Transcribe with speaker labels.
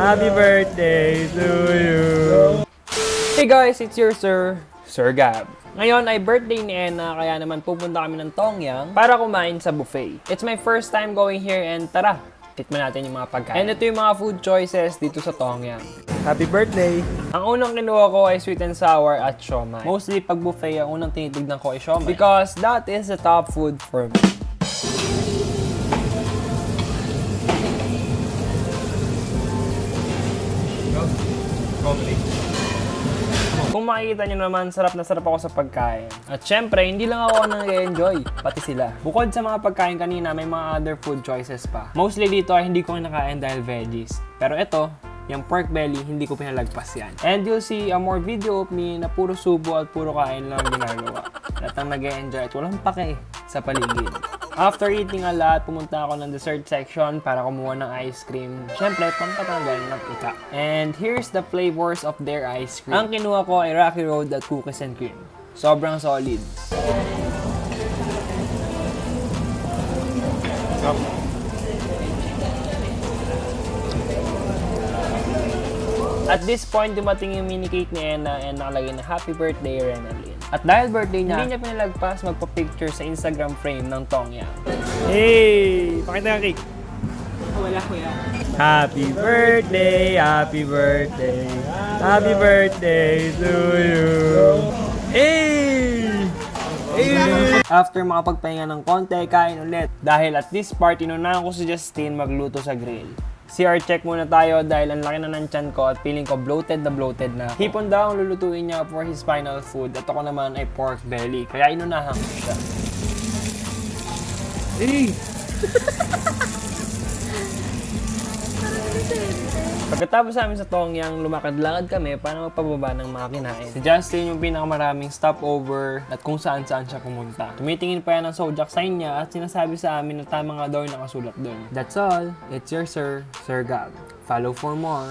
Speaker 1: Happy birthday to you! Hey guys, it's your Sir Gab. Ngayon ay birthday ni Enna, kaya naman pupunta kami ng Tongyang para kumain sa buffet. It's my first time going here and tara, tikman natin yung mga pagkain. And ito yung mga food choices dito sa Tongyang. Happy birthday! Ang unang kinuha ko ay sweet and sour at siomai. Mostly pag buffet, ang unang tinitignan ko ay siomai because that is the top food for me. Kung makikita nyo naman, sarap na sarap ako sa pagkain. At syempre, hindi lang ako nag-enjoy, pati sila. Bukod sa mga pagkain kanina, may mga other food choices pa. Mostly dito ay hindi ko kinakain dahil veggies. Pero ito, yung pork belly, hindi ko pinalagpas yan. And you'll see a more video of me na puro subo at puro kain lang ginagawa. At ang nag-enjoy at walang pake sa paligid. After eating a lot, pumunta ako ng dessert section para kumuha ng ice cream. Siyempre, pampatanggal ng ika. And here's the flavors of their ice cream. Ang kinuha ko ay Rocky Road at Cookies and Cream. Sobrang solid. At this point, dumating yung mini cake ni Enna and nakalagay na happy birthday, Renalyn. At dahil birthday niya, hindi niya pinalagpas magpa-picture sa Instagram frame ng Tongyang. Hey! Pakita yung cake.
Speaker 2: Wala kuya.
Speaker 1: Happy birthday, happy birthday, happy birthday to you. Hey! Hey! After makapagpahinga ng konti, kain ulit. Dahil at this part, inunahan ko si Justin magluto sa grill. CR check muna tayo dahil ang laki na ng tiyan ko at feeling ko bloated na ako. Hipon daw ang lulutuin niya for his final food at ako naman ay pork belly. Kaya inunahan ko siya. Hey! Pagkatapos namin sa Tongyang, lumakad-lakad kami para magpababa ng mga kinain. Si Justin yung pinakamaraming stopover at kung saan-saan siya pumunta. Tumitingin pa yan ng zodiac sign niya at sinasabi sa amin na tama nga daw yung nakasulat doon. That's all. It's your Sir Gab. Follow for more.